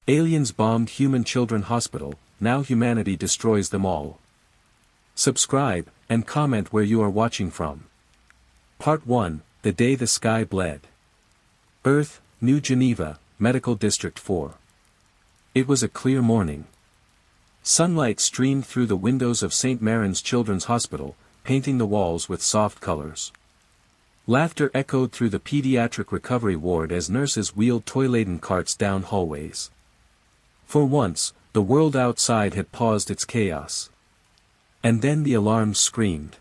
Aliens bombed human children hospital, now humanity destroys them all. Subscribe, and comment where you are watching from. Part 1, The Day the Sky Bled. Earth, New Geneva, Medical District 4. It was a clear morning. Sunlight streamed through the windows of St. Marin's Children's Hospital, painting the walls with soft colors. Laughter echoed through the pediatric recovery ward as nurses wheeled toy-laden carts down hallways. For once, the world outside had paused its chaos. And then the alarms screamed.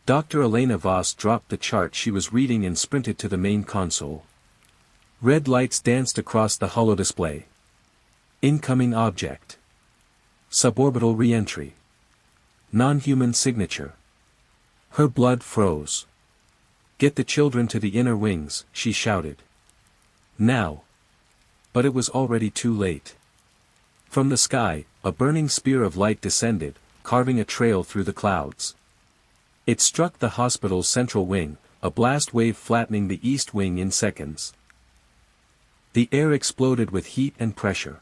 Dr. Elena Voss dropped the chart she was reading and sprinted to the main console. Red lights danced across the holodisplay. Incoming object. Suborbital re-entry. Non-human signature. Her blood froze. "Get the children to the inner wings," she shouted. Now. But it was already too late. From the sky, a burning spear of light descended, carving a trail through the clouds. It struck the hospital's central wing, a blast wave flattening the east wing in seconds. The air exploded with heat and pressure.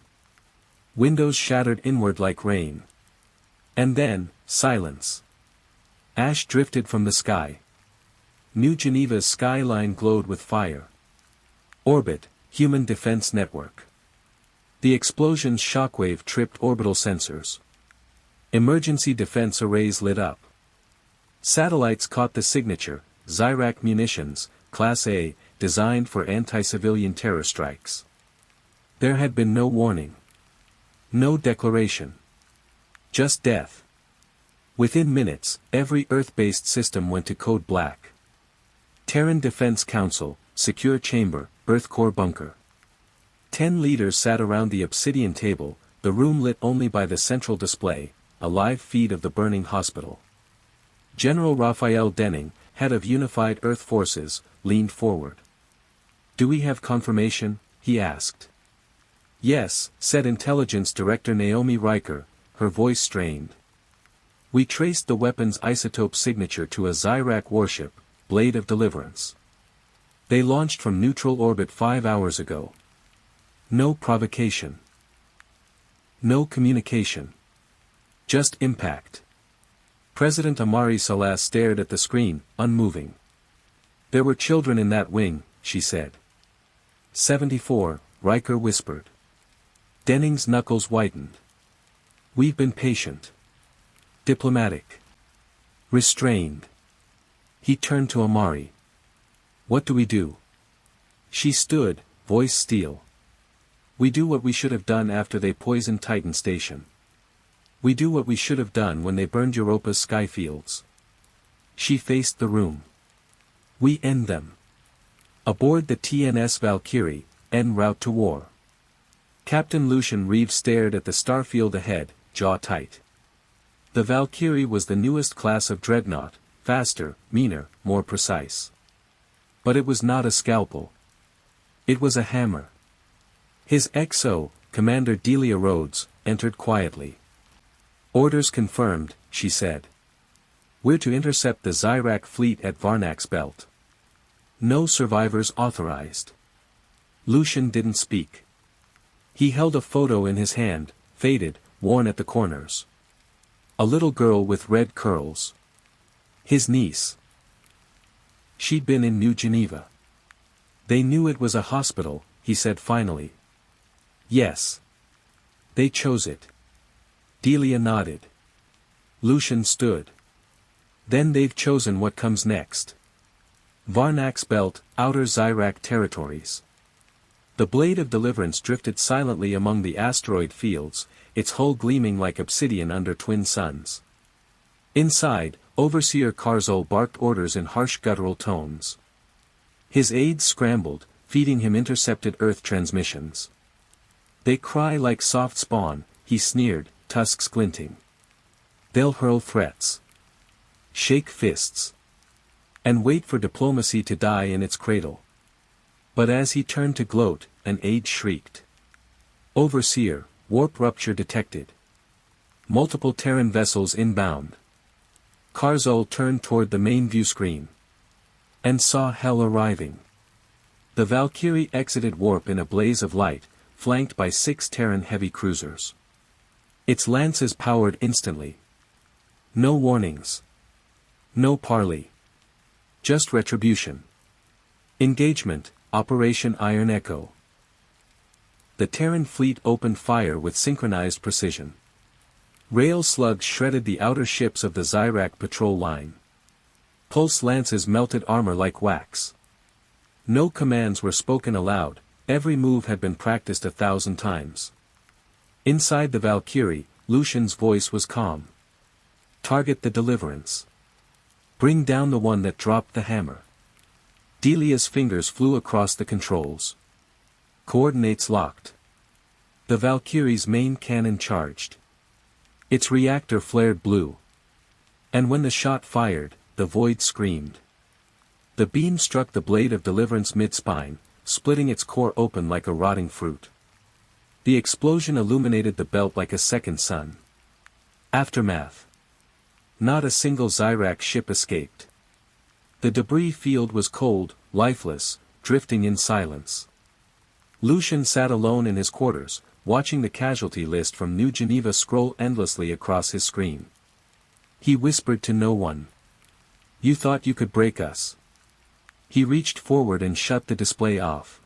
Windows shattered inward like rain. And then, silence. Ash drifted from the sky. New Geneva's skyline glowed with fire. Orbit, Human Defense Network. The explosion's shockwave tripped orbital sensors. Emergency defense arrays lit up. Satellites caught the signature, Zyrak munitions, Class A, designed for anti-civilian terror strikes. There had been no warning. No declaration. Just death. Within minutes, every Earth-based system went to code black. Terran Defense Council, Secure Chamber, Earth Core Bunker. 10 leaders sat around the obsidian table, the room lit only by the central display, a live feed of the burning hospital. General Raphael Denning, head of Unified Earth Forces, leaned forward. "Do we have confirmation?" he asked. "Yes," said Intelligence Director Naomi Riker, her voice strained. "We traced the weapon's isotope signature to a Zyrak warship, Blade of Deliverance. They launched from neutral orbit 5 hours ago. No provocation. No communication. Just impact." President Amari Salas stared at the screen, unmoving. "There were children in that wing," she said. 74, Riker whispered. Denning's knuckles whitened. "We've been patient. Diplomatic. Restrained." He turned to Amari. "What do we do?" She stood, voice steel. "We do what we should have done after they poisoned Titan Station. We do what we should have done when they burned Europa's sky fields." She faced the room. "We end them. Aboard the TNS Valkyrie, en route to war." Captain Lucian Reeves stared at the starfield ahead, jaw tight. The Valkyrie was the newest class of dreadnought, faster, meaner, more precise. But it was not a scalpel. It was a hammer. His XO, Commander Delia Rhodes, entered quietly. "Orders confirmed," she said. "We're to intercept the Zyrak fleet at Varnak's belt. No survivors authorized." Lucian didn't speak. He held a photo in his hand, faded, worn at the corners. A little girl with red curls. His niece. She'd been in New Geneva. "They knew it was a hospital," he said finally. "Yes. They chose it." Delia nodded. Lucian stood. "Then they've chosen what comes next. Varnak's belt, outer Zyrak territories." The Blade of Deliverance drifted silently among the asteroid fields, its hull gleaming like obsidian under twin suns. Inside, Overseer Karzul barked orders in harsh guttural tones. His aides scrambled, feeding him intercepted Earth transmissions. "They cry like soft spawn," he sneered, tusks glinting. "They'll hurl threats. Shake fists. And wait for diplomacy to die in its cradle." But as he turned to gloat, an aide shrieked. "Overseer, warp rupture detected. Multiple Terran vessels inbound." Karzul turned toward the main view screen. And saw hell arriving. The Valkyrie exited warp in a blaze of light, flanked by 6 Terran heavy cruisers. Its lances powered instantly. No warnings. No parley. Just retribution. Engagement, Operation Iron Echo. The Terran fleet opened fire with synchronized precision. Rail slugs shredded the outer ships of the Zyrak patrol line. Pulse lances melted armor like wax. No commands were spoken aloud, every move had been practiced 1,000 times. Inside the Valkyrie, Lucian's voice was calm. Target the Deliverance. Bring down the one that dropped the hammer. Delia's fingers flew across the controls. Coordinates locked. The Valkyrie's main cannon charged. Its reactor flared blue. And when the shot fired, the void screamed. The beam struck the blade of Deliverance mid-spine, splitting its core open like a rotting fruit. The explosion illuminated the belt like a second sun. Aftermath. Not a single Zyrak ship escaped. The debris field was cold, lifeless, drifting in silence. Lucian sat alone in his quarters, watching the casualty list from New Geneva scroll endlessly across his screen. He whispered to no one. "You thought you could break us." He reached forward and shut the display off.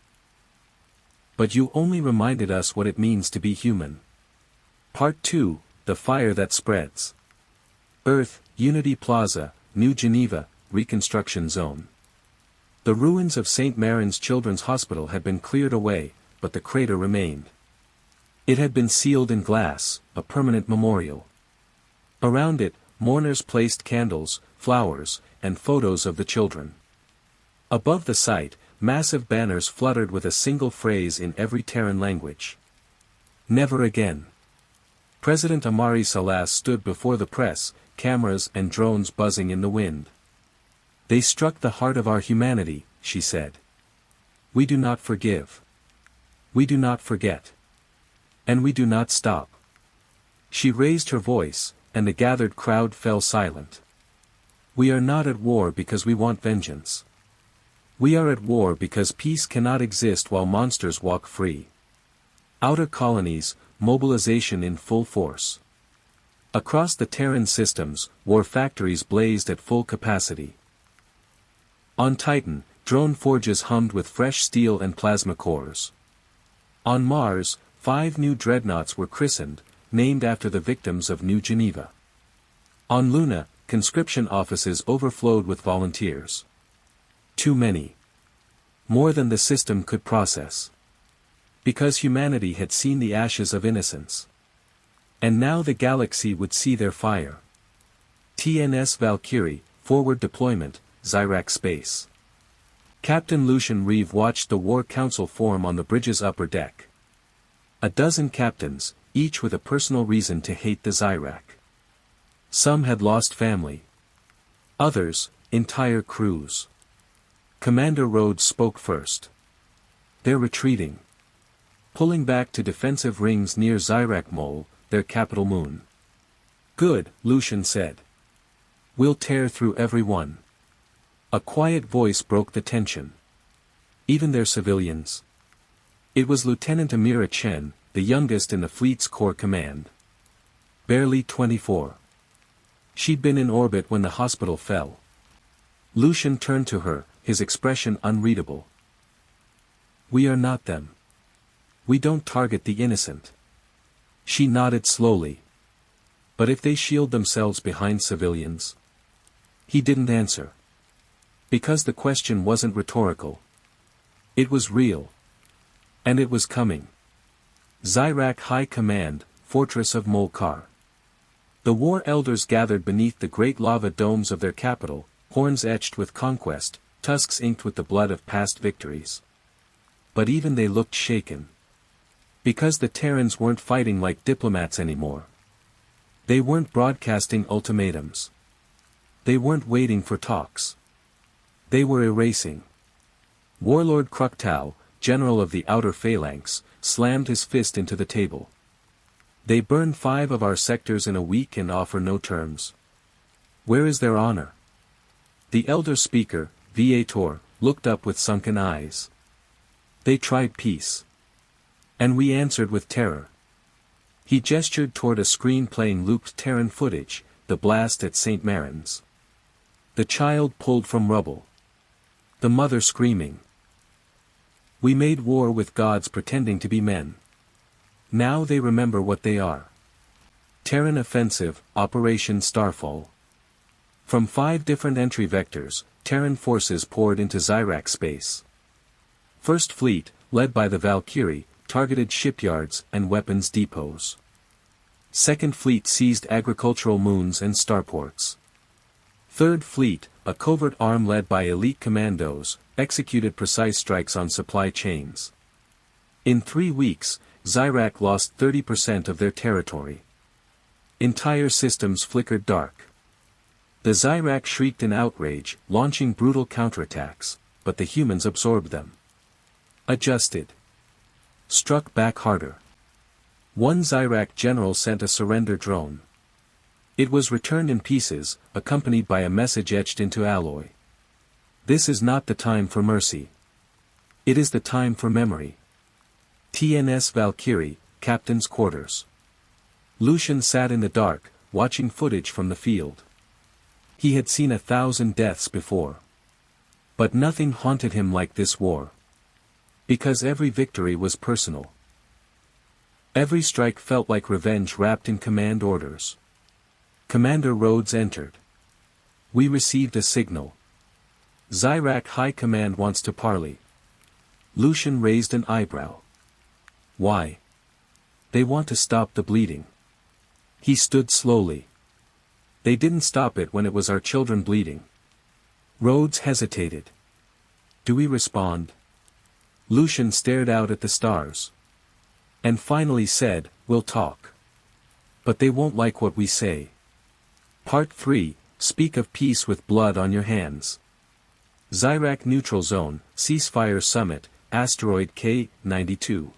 "But you only reminded us what it means to be human." Part 2, The Fire That Spreads. Earth, Unity Plaza, New Geneva, Reconstruction Zone. The ruins of St. Marin's Children's Hospital had been cleared away, but the crater remained. It had been sealed in glass, a permanent memorial. Around it, mourners placed candles, flowers, and photos of the children. Above the site, massive banners fluttered with a single phrase in every Terran language. Never again. President Amari Salas stood before the press, cameras and drones buzzing in the wind. "They struck the heart of our humanity," she said. "We do not forgive. We do not forget. And we do not stop." She raised her voice, and the gathered crowd fell silent. "We are not at war because we want vengeance. We are at war because peace cannot exist while monsters walk free." Outer colonies, mobilization in full force. Across the Terran systems, war factories blazed at full capacity. On Titan, drone forges hummed with fresh steel and plasma cores. On Mars, 5 new dreadnoughts were christened, named after the victims of New Geneva. On Luna, conscription offices overflowed with volunteers. Too many. More than the system could process. Because humanity had seen the ashes of innocence. And now the galaxy would see their fire. TNS Valkyrie, forward deployment, Zyrak space. Captain Lucian Reeve watched the War Council form on the bridge's upper deck. A dozen captains, each with a personal reason to hate the Zyrak. Some had lost family. Others, entire crews. Commander Rhodes spoke first. "They're retreating. Pulling back to defensive rings near Zyrak Mole, their capital moon." "Good," Lucian said. "We'll tear through every one." A quiet voice broke the tension. "Even their civilians?" It was Lieutenant Amira Chen, the youngest in the fleet's core command. Barely 24. She'd been in orbit when the hospital fell. Lucian turned to her, his expression unreadable. "We are not them. We don't target the innocent." She nodded slowly. "But if they shield themselves behind civilians?" He didn't answer. Because the question wasn't rhetorical. It was real. And it was coming. Zyrak High Command, Fortress of Molkar. The war elders gathered beneath the great lava domes of their capital, horns etched with conquest, tusks inked with the blood of past victories. But even they looked shaken. Because the Terrans weren't fighting like diplomats anymore. They weren't broadcasting ultimatums. They weren't waiting for talks. They were erasing. Warlord Kruktal, general of the outer phalanx, slammed his fist into the table. "They burn 5 of our sectors in a week and offer no terms. Where is their honor?" The elder speaker, Viator, looked up with sunken eyes. "They tried peace. And we answered with terror. He gestured toward a screen playing looped Terran footage, the blast at St. Marin's. The child pulled from rubble. The mother screaming. We made war with gods pretending to be men. Now they remember what they are. Terran Offensive, Operation Starfall. From 5 different entry vectors, Terran forces poured into Zyrak space. First Fleet, led by the Valkyrie, targeted shipyards and weapons depots. Second Fleet seized agricultural moons and starports. Third Fleet, a covert arm led by elite commandos, executed precise strikes on supply chains. In 3 weeks, Zyrak lost 30% of their territory. Entire systems flickered dark. The Zyrak shrieked in outrage, launching brutal counterattacks, but the humans absorbed them. Adjusted. Struck back harder. One Zyrak general sent a surrender drone. It was returned in pieces, accompanied by a message etched into alloy. This is not the time for mercy. It is the time for memory. TNS Valkyrie, Captain's Quarters. Lucian sat in the dark, watching footage from the field. He had seen 1,000 deaths before. But nothing haunted him like this war. Because every victory was personal. Every strike felt like revenge wrapped in command orders. Commander Rhodes entered. We received a signal. Zyrak High Command wants to parley. Lucian raised an eyebrow. Why? They want to stop the bleeding. He stood slowly. They didn't stop it when it was our children bleeding. Rhodes hesitated. Do we respond? Lucian stared out at the stars. And finally said, we'll talk. But they won't like what we say. Part 3, Speak of Peace with Blood on Your Hands. Zyrak Neutral Zone, Ceasefire Summit, Asteroid K-92.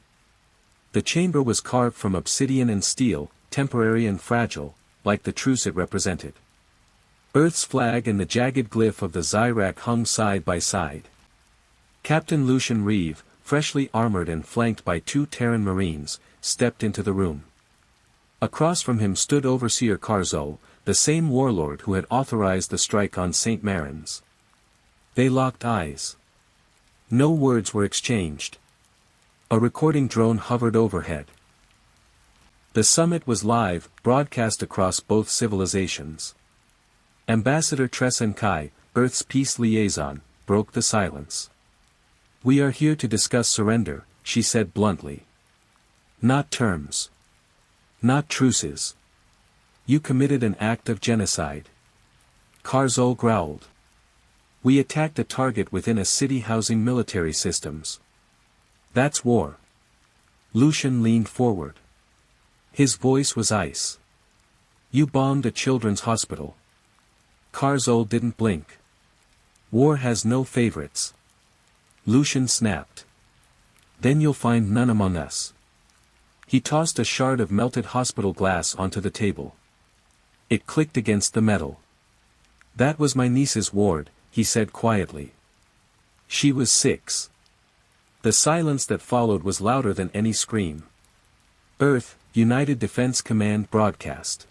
The chamber was carved from obsidian and steel, temporary and fragile, like the truce it represented. Earth's flag and the jagged glyph of the Zyrak hung side by side. Captain Lucian Reeve, freshly armored and flanked by 2 Terran Marines, stepped into the room. Across from him stood Overseer Karzul, the same warlord who had authorized the strike on St. Marin's. They locked eyes. No words were exchanged. A recording drone hovered overhead. The summit was live, broadcast across both civilizations. Ambassador Tressen Kai, Earth's peace liaison, broke the silence. We are here to discuss surrender, she said bluntly. Not terms. Not truces. You committed an act of genocide. Karzul growled. We attacked a target within a city housing military systems. That's war. Lucian leaned forward. His voice was ice. You bombed a children's hospital. Karzul didn't blink. War has no favorites. Lucian snapped. Then you'll find none among us. He tossed a shard of melted hospital glass onto the table. It clicked against the metal. That was my niece's ward, he said quietly. She was 6. The silence that followed was louder than any scream. Earth, United Defense Command broadcast.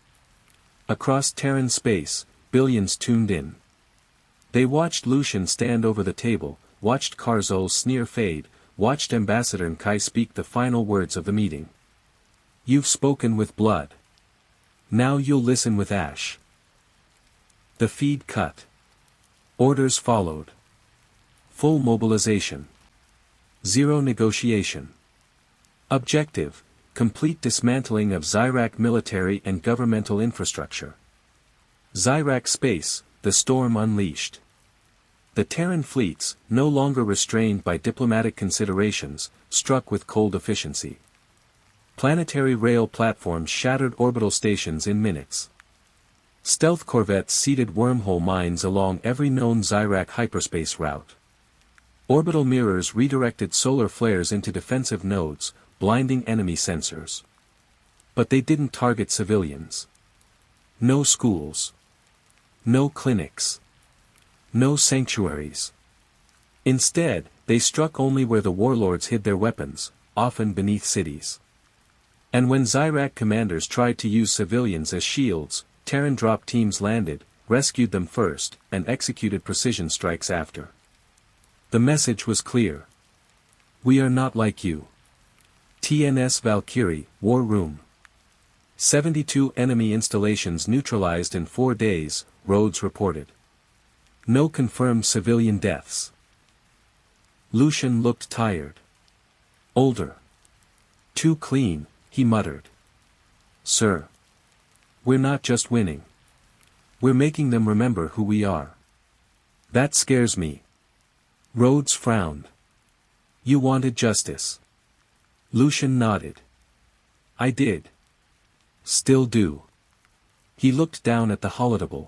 Across Terran space, billions tuned in. They watched Lucian stand over the table, watched Karzul's sneer fade, watched Ambassador Kai speak the final words of the meeting. You've spoken with blood. Now you'll listen with ash. The feed cut. Orders followed. Full mobilization. Zero negotiation. Objective, complete dismantling of Zyrak military and governmental infrastructure. Zyrak space, the storm unleashed. The Terran fleets, no longer restrained by diplomatic considerations, struck with cold efficiency. Planetary rail platforms shattered orbital stations in minutes. Stealth corvettes seeded wormhole mines along every known Zyrak hyperspace route. Orbital mirrors redirected solar flares into defensive nodes, blinding enemy sensors. But they didn't target civilians. No schools. No clinics. No sanctuaries. Instead, they struck only where the warlords hid their weapons, often beneath cities. And when Zyrak commanders tried to use civilians as shields, Terran drop teams landed, rescued them first, and executed precision strikes after. The message was clear. We are not like you. TNS Valkyrie, War Room. 72 enemy installations neutralized in 4 days, Rhodes reported. No confirmed civilian deaths. Lucian looked tired. Older. Too clean, he muttered. Sir. We're not just winning. We're making them remember who we are. That scares me. Rhodes frowned. You wanted justice. Lucian nodded. I did. Still do. He looked down at the holodeble.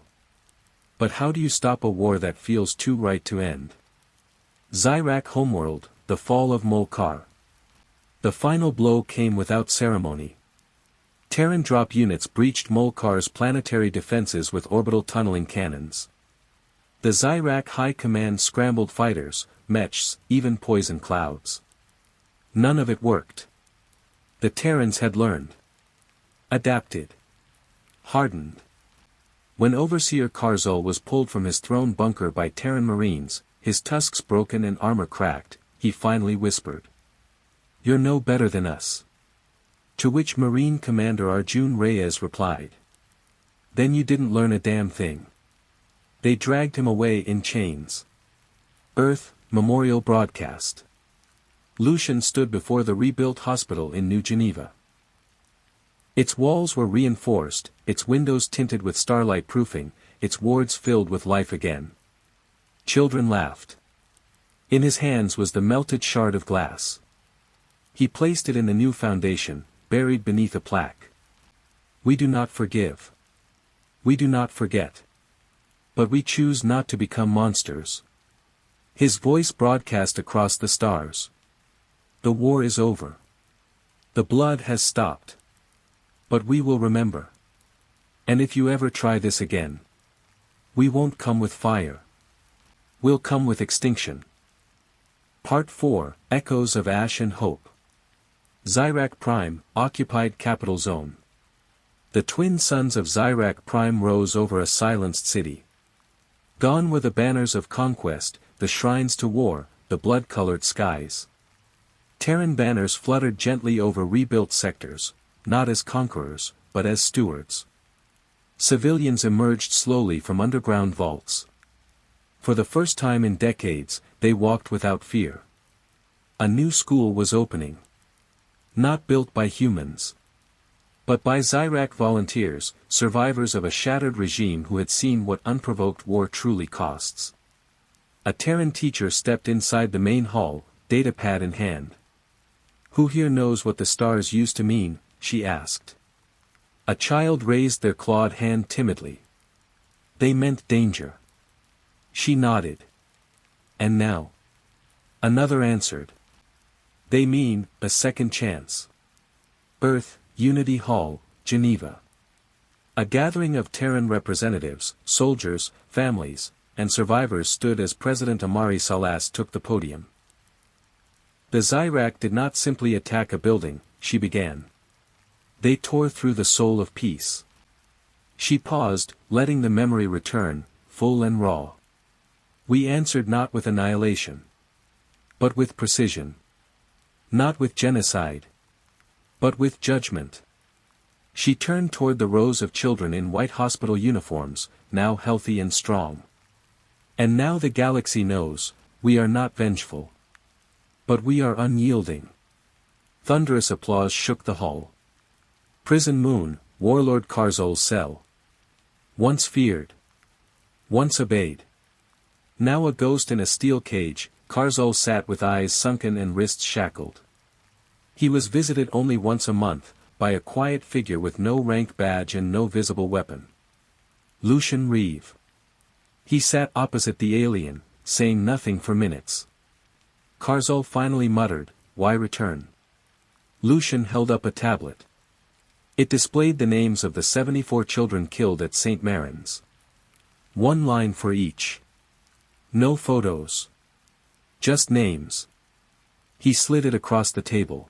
But how do you stop a war that feels too right to end? Zyrak homeworld, the fall of Molkar. The final blow came without ceremony. Terran drop units breached Molkar's planetary defenses with orbital tunneling cannons. The Zyrak High Command scrambled fighters, mechs, even poison clouds. None of it worked. The Terrans had learned. Adapted. Hardened. When Overseer Karzul was pulled from his throne bunker by Terran Marines, his tusks broken and armor cracked, he finally whispered. You're no better than us. To which Marine Commander Arjun Reyes replied. Then you didn't learn a damn thing. They dragged him away in chains. Earth, Memorial Broadcast. Lucian stood before the rebuilt hospital in New Geneva. Its walls were reinforced, its windows tinted with starlight proofing, its wards filled with life again. Children laughed. In his hands was the melted shard of glass. He placed it in the new foundation, buried beneath a plaque. We do not forgive. We do not forget. But we choose not to become monsters. His voice broadcast across the stars. The war is over. The blood has stopped. But we will remember. And if you ever try this again, we won't come with fire. We'll come with extinction. Part 4, Echoes of Ash and Hope. Zyrak Prime, occupied capital zone. The twin suns of Zyrak Prime rose over a silenced city. Gone were the banners of conquest, the shrines to war, the blood-colored skies. Terran banners fluttered gently over rebuilt sectors, not as conquerors, but as stewards. Civilians emerged slowly from underground vaults. For the first time in decades, they walked without fear. A new school was opening. Not built by humans, but by Zyrak volunteers, survivors of a shattered regime who had seen what unprovoked war truly costs. A Terran teacher stepped inside the main hall, datapad in hand. Who here knows what the stars used to mean? She asked. A child raised their clawed hand timidly. They meant danger. She nodded. And now? Another answered. They mean, a second chance. Earth, Unity Hall, Geneva. A gathering of Terran representatives, soldiers, families, and survivors stood as President Amari Salas took the podium. The Zyrak did not simply attack a building, she began. They tore through the soul of peace. She paused, letting the memory return, full and raw. We answered not with annihilation, but with precision. Not with genocide, but with judgment. She turned toward the rows of children in white hospital uniforms, now healthy and strong. And now the galaxy knows, we are not vengeful. But we are unyielding. Thunderous applause shook the hall. Prison Moon, Warlord Karzul's cell. Once feared. Once obeyed. Now a ghost in a steel cage, Karzul sat with eyes sunken and wrists shackled. He was visited only once a month, by a quiet figure with no rank badge and no visible weapon. Lucian Reeve. He sat opposite the alien, saying nothing for minutes. Karzul finally muttered, "Why return?" Lucian held up a tablet. It displayed the names of the 74 children killed at St. Marin's. One line for each. No photos. Just names. He slid it across the table.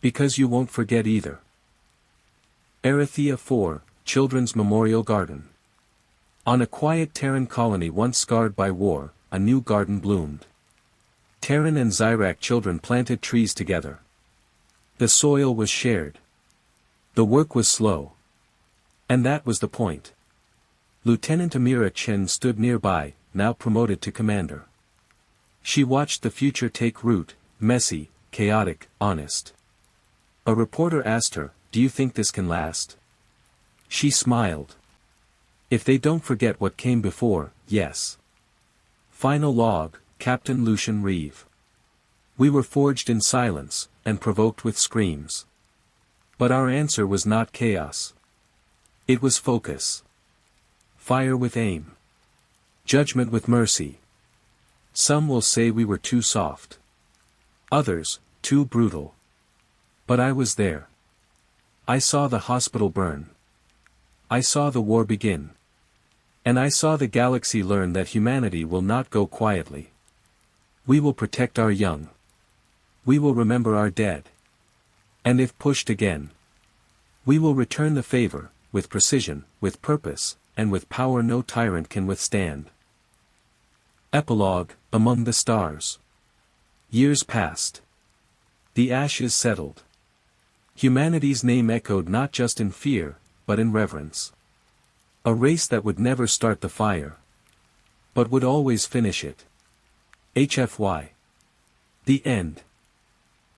Because you won't forget either. Arathea 4, Children's Memorial Garden. On a quiet Terran colony once scarred by war, a new garden bloomed. Terran and Zyrak children planted trees together. The soil was shared. The work was slow. And that was the point. Lieutenant Amira Chen stood nearby, now promoted to commander. She watched the future take root, messy, chaotic, honest. A reporter asked her, "Do you think this can last?" She smiled. "If they don't forget what came before, yes." Final log, Captain Lucian Reeve. We were forged in silence, and provoked with screams. But our answer was not chaos. It was focus. Fire with aim. Judgment with mercy. Some will say we were too soft. Others, too brutal. But I was there. I saw the hospital burn. I saw the war begin. And I saw the galaxy learn that humanity will not go quietly. We will protect our young. We will remember our dead. And if pushed again, we will return the favor, with precision, with purpose, and with power no tyrant can withstand. Epilogue, Among the Stars. Years passed. The ashes settled. Humanity's name echoed not just in fear, but in reverence. A race that would never start the fire, but would always finish it. HFY. The end.